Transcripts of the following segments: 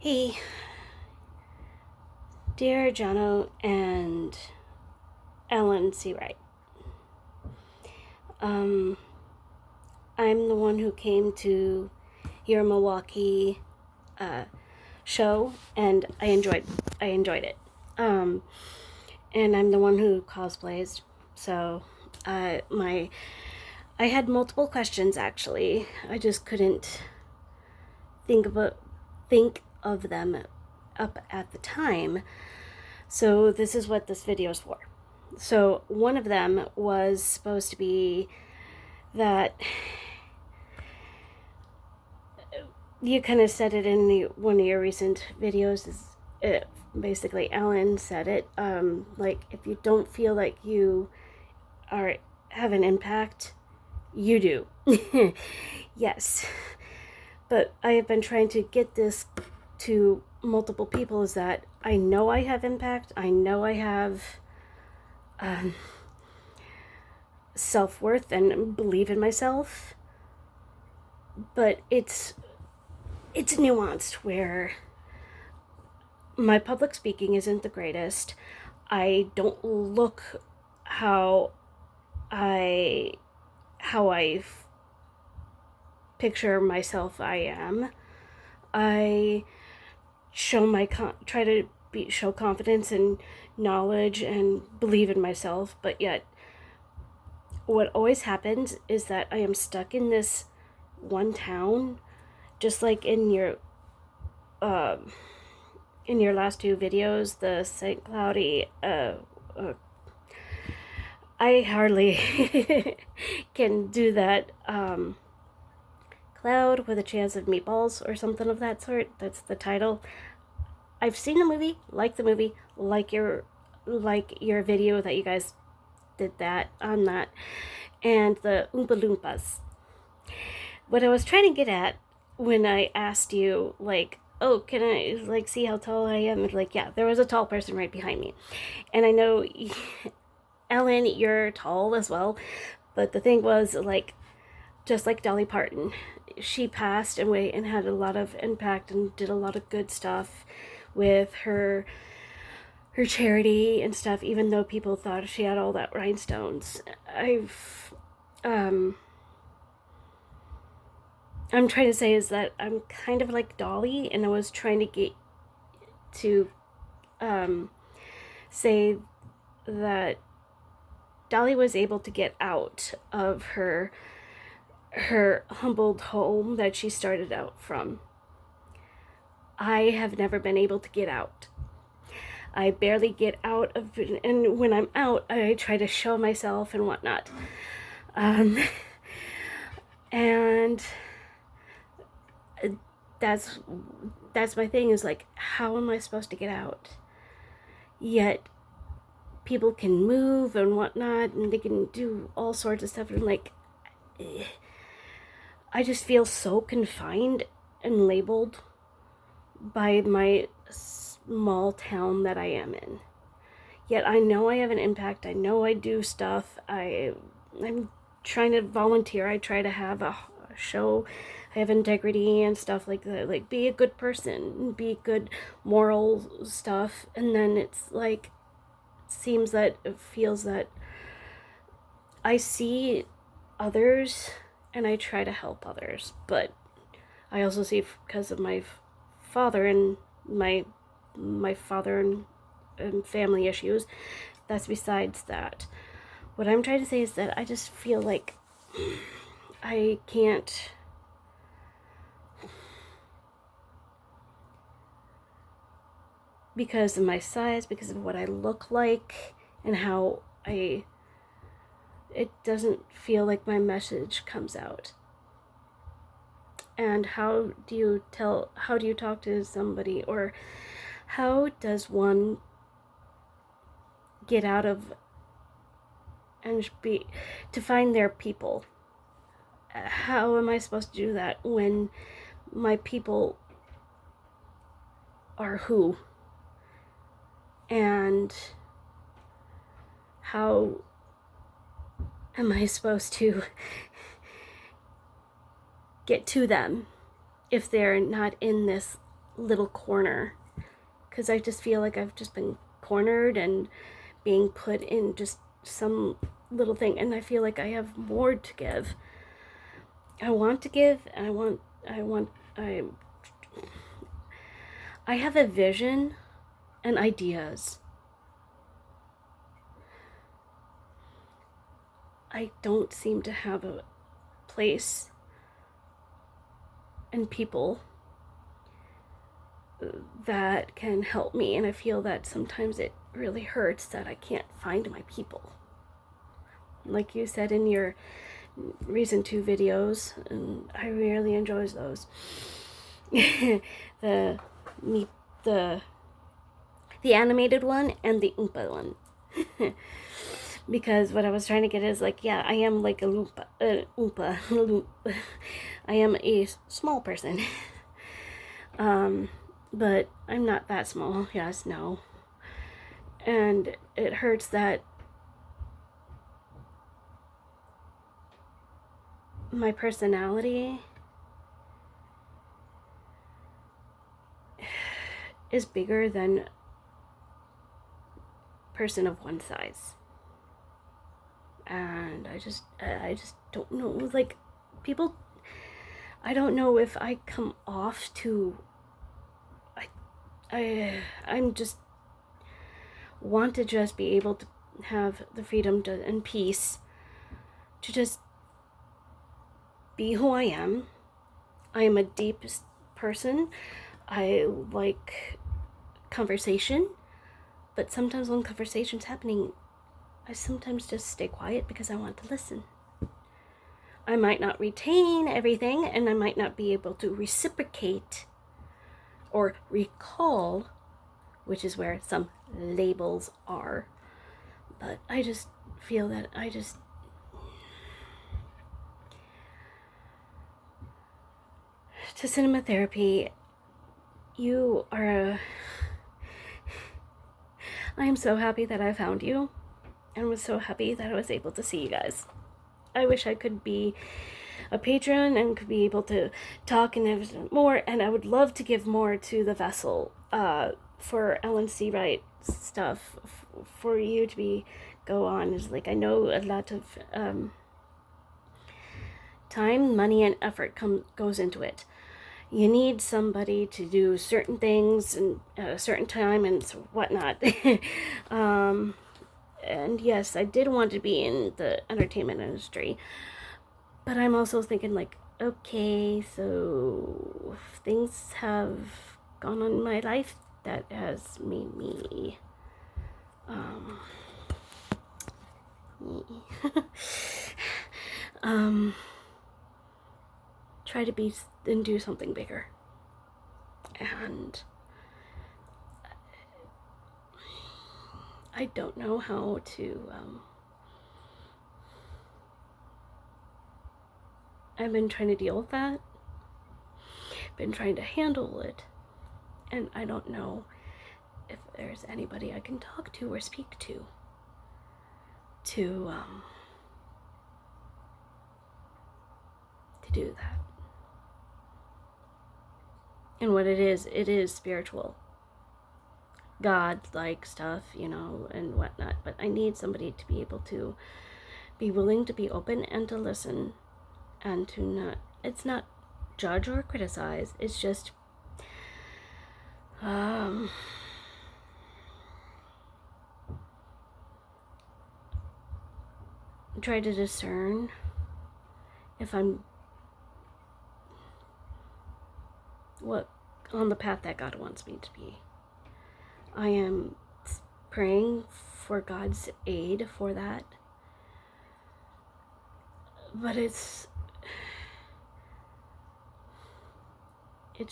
Hey, dear Jono and Ellen Seawright. Um, I'm the one who came to your Milwaukee show, and I enjoyed it. Um, and I'm the one who cosplays. So, my I had multiple questions actually. I just couldn't think about think of them up at the time. So this is what this video is for. So one of them was supposed to be that you kind of said it in one of your recent videos. Basically, Ellen said it. Like if you don't feel like you have an impact, you do. Yes, but I have been trying to get this to multiple people. Is that I know I have impact. I know I have um, self-worth and believe in myself, but it's nuanced where my public speaking isn't the greatest. I don't look how I how I picture myself I am. I try to show confidence and knowledge and believe in myself, but yet what always happens is that I am stuck in this one town, just like uh, in your last two videos, the St. Cloudy. I hardly can do that. Cloud with a chance of meatballs or something of that sort. That's the title. I've seen the movie, like your video that you guys did that on that, and the Oompa Loompas. What I was trying to get at when I asked you, like, oh, can I like see how tall I am? Like, yeah, there was a tall person right behind me, and I know, Ellen, you're tall as well. But the thing was, like, just like Dolly Parton, she passed away and had a lot of impact and did a lot of good stuff with her charity and stuff. Even though people thought she had all that rhinestones, um I'm trying to say is that I'm kind of like Dolly, and I was trying to get to say that Dolly was able to get out of her humbled home that she started out from. I have never been able to get out. I barely get out of it, and when I'm out, I try to show myself and whatnot. Um, and that's my thing, is like, how am I supposed to get out? Yet people can move and whatnot, and they can do all sorts of stuff, and I'm like, I just feel so confined and labeled by my small town that I am in. Yet I know I have an impact. I know I do stuff. I'm trying to volunteer. I try to have a show. I have integrity and stuff like that. Like, be a good person, be good moral stuff. And then it's like, it feels that I see others and I try to help others, but I also see, because of my father and my father and family issues. That's besides that. What I'm trying to say is that I just feel like I can't. Because of my size, because of what I look like, and how it doesn't feel like my message comes out. And how do you talk to somebody, or how does one get out of and to find their people? How am I supposed to do that when my people are who? And how am I supposed to get to them if they're not in this little corner, because I just feel like I've just been cornered and being put in just some little thing, and I feel like I have more to give. I want to give, and I have a vision and ideas. I don't seem to have a place and people that can help me, and I feel that sometimes it really hurts that I can't find my people. Like you said in your recent 2 videos, and I really enjoy those. the me the animated one and the Oompa one. Because what I was trying to get is like, yeah, I am like a Oompa. I am a small person. But I'm not that small. Yes, no. And it hurts that my personality is bigger than person of one size. And I just don't know, like, people, I don't know if I come off to, I'm just want to just be able to have the freedom to, and peace to just be who I am. I am a deep person. I like conversation, but sometimes when conversation's happening, I sometimes just stay quiet because I want to listen. I might not retain everything, and I might not be able to reciprocate or recall, which is where some labels are. But I just feel that to cinema therapy, you are I am so happy that I found you, and was so happy that I was able to see you guys. I wish I could be a patron and could be able to talk and have more, and I would love to give more to the vessel for Ellen C. Wright stuff, for you to go on. Is like, I know a lot of time, money, and effort goes into it. You need somebody to do certain things and at a certain time and whatnot. And yes, I did want to be in the entertainment industry, but I'm also thinking like, okay, so things have gone on in my life that has made me try to be and do something bigger. And I don't know how to I've been trying to deal with that, been trying to handle it, and I don't know if there's anybody I can talk to or speak to do that. And what it is spiritual, God-like stuff, and whatnot. But I need somebody to be able to be willing to be open and to listen, and to not, it's not judge or criticize, it's just try to discern if I'm on the path that God wants me to be. I am praying for God's aid for that, but it's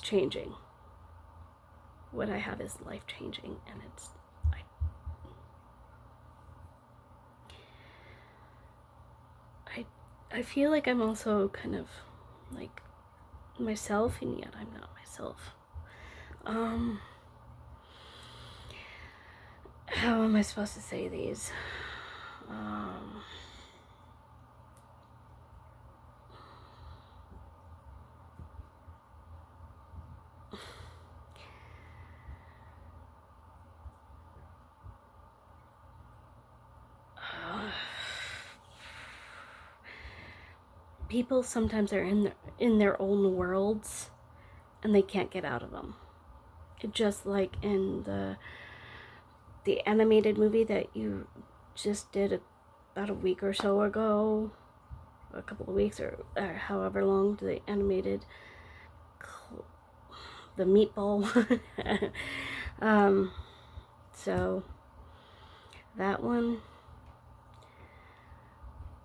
changing. What I have is life changing, and I feel like I'm also kind of like myself, and yet I'm not myself. How am I supposed to say these? people sometimes are in their own worlds and they can't get out of them. Just like in the animated movie that you just did about a week or so ago, a couple of weeks, or however long, the animated, the meatball one. So that one,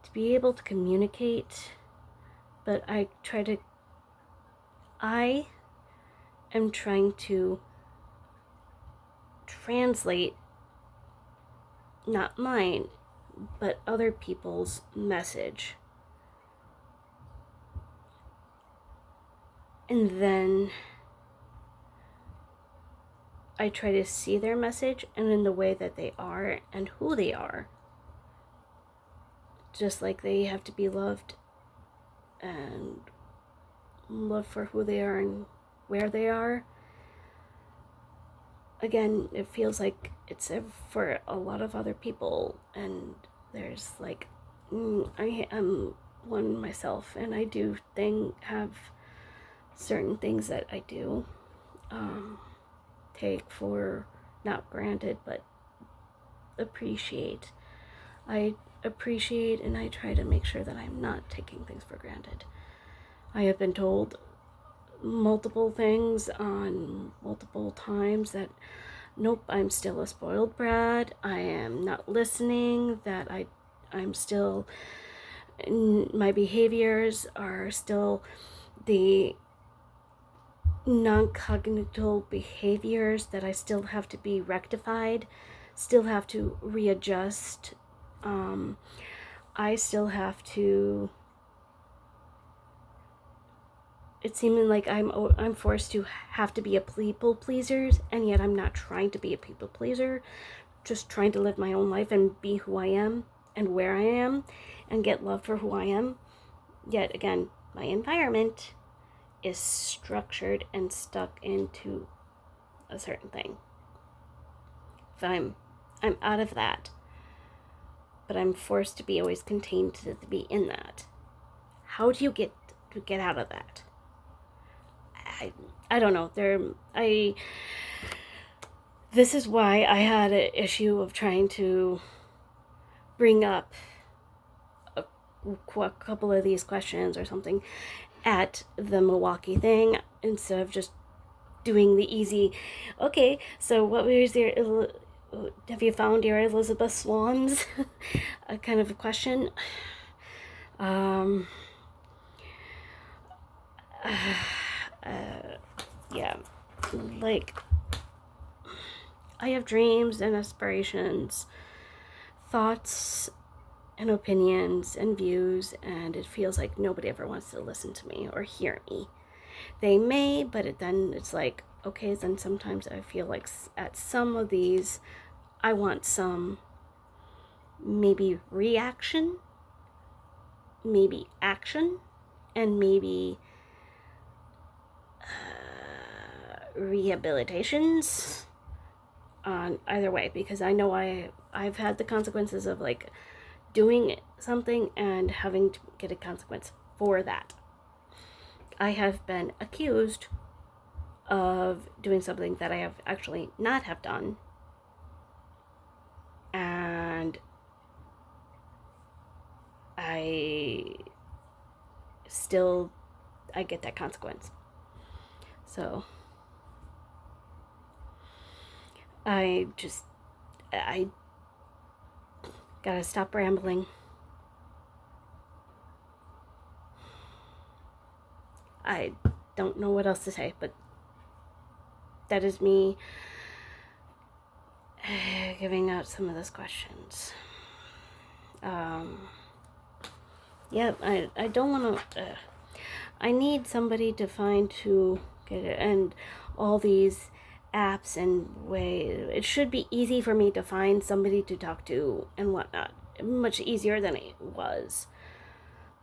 to be able to communicate, but I am trying to translate not mine, but other people's message. And then I try to see their message and in the way that they are and who they are. Just like they have to be loved and loved for who they are and where they are. Again, it feels like it's for a lot of other people, and there's like, I am one myself, and I do have certain things that I do take for not granted, but appreciate. I appreciate, and I try to make sure that I'm not taking things for granted. I have been told multiple things on multiple times that nope, I'm still a spoiled brat, I am not listening, that I'm still, my behaviors are still the non-cognitive behaviors, that I still have to be rectified, still have to readjust. I still have to, it's seeming like I'm forced to have to be a people pleaser, and yet I'm not trying to be a people pleaser, just trying to live my own life and be who I am and where I am and get love for who I am. Yet again, my environment is structured and stuck into a certain thing. So I'm out of that, but I'm forced to be always contained to be in that. How do you get out of that? I don't know. This is why I had an issue of trying to bring up a couple of these questions or something at the Milwaukee thing, instead of just doing the easy, okay, so what was your, have you found your Elizabeth Swans? A kind of a question. Yeah, like, I have dreams and aspirations, thoughts and opinions and views, and it feels like nobody ever wants to listen to me or hear me. They may, but then it's like, okay, then sometimes I feel like at some of these, I want some maybe reaction, maybe action, and maybe rehabilitations on either way, because I know I've had the consequences of like doing something and having to get a consequence for that. I have been accused of doing something that I have actually not have done, and I get that consequence. So I gotta stop rambling. I don't know what else to say, but that is me giving out some of those questions. Yeah, I don't want to, I need somebody to find to get it, and all these apps and it should be easy for me to find somebody to talk to and whatnot, much easier than it was.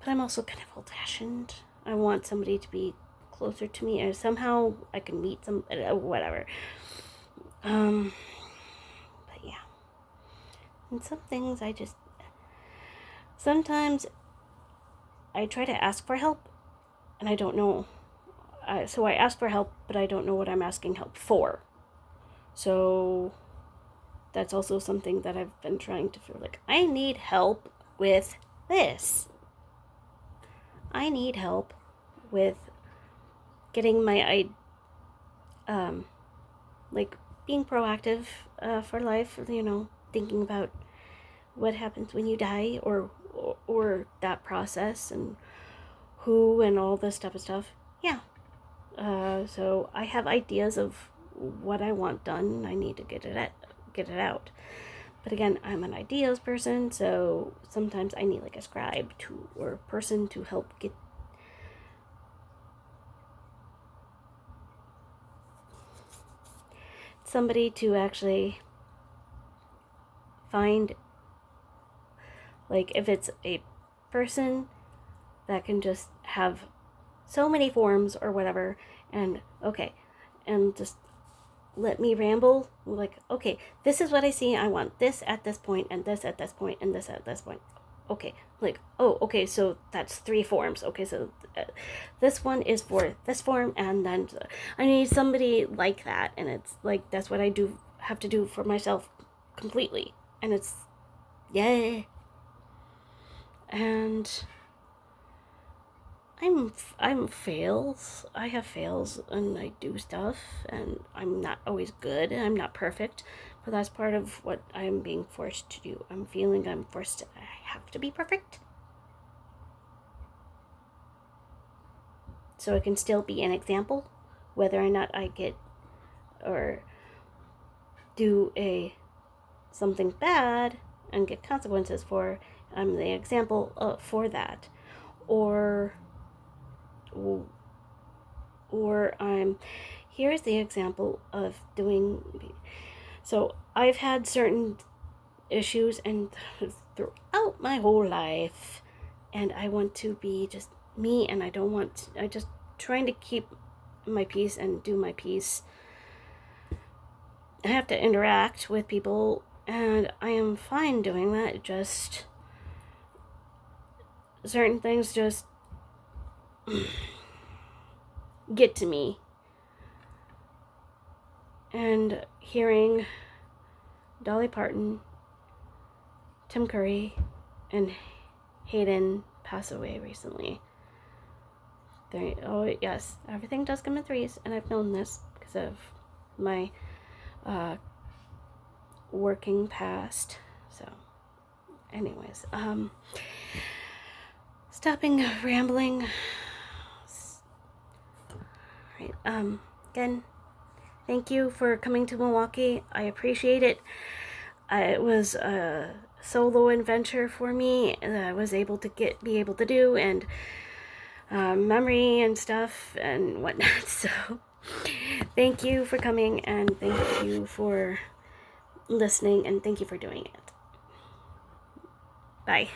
But I'm also kind of old-fashioned. I want somebody to be closer to me, and somehow I can meet some, whatever. But yeah, and some things sometimes I try to ask for help, and I don't know. So I ask for help, but I don't know what I'm asking help for. So that's also something that I've been trying to feel like, I need help with this. I need help with getting my, like being proactive for life, thinking about what happens when you die, or that process, and who, and all this type of stuff. Yeah. So I have ideas of what I want done. I need to get it out. But again, I'm an ideas person, so sometimes I need like a scribe or a person to help get somebody to actually find, like, if it's a person that can just have so many forms or whatever, and just let me ramble, like, okay, this is what I see, I want this at this point, and this at this point, and this at this point. Okay, like, oh, okay, so that's 3 forms. Okay, so this one is for this form, and then I need somebody like that, and it's like, that's what I have to do for myself completely, and it's, yay. And I'm fails. I have fails, and I do stuff, and I'm not always good, and I'm not perfect, but that's part of what I'm being forced to do. I'm feeling I'm forced to, I have to be perfect, so it can still be an example, whether or not I get or do something bad and get consequences for. I'm the example for that, or here's the example of doing. So I've had certain issues and throughout my whole life, and I want to be just me, and I just trying to keep my peace and do my piece. I have to interact with people, and I am fine doing that. Just certain things just get to me. And hearing Dolly Parton, Tim Curry, and Hayden pass away recently. Oh yes, everything does come in threes, and I've known this because of my working past. So anyways, stopping rambling. Right. Again, thank you for coming to Milwaukee. I appreciate it. It was a solo adventure for me that I was able to be able to do, and memory and stuff and whatnot. So thank you for coming, and thank you for listening, and thank you for doing it. Bye.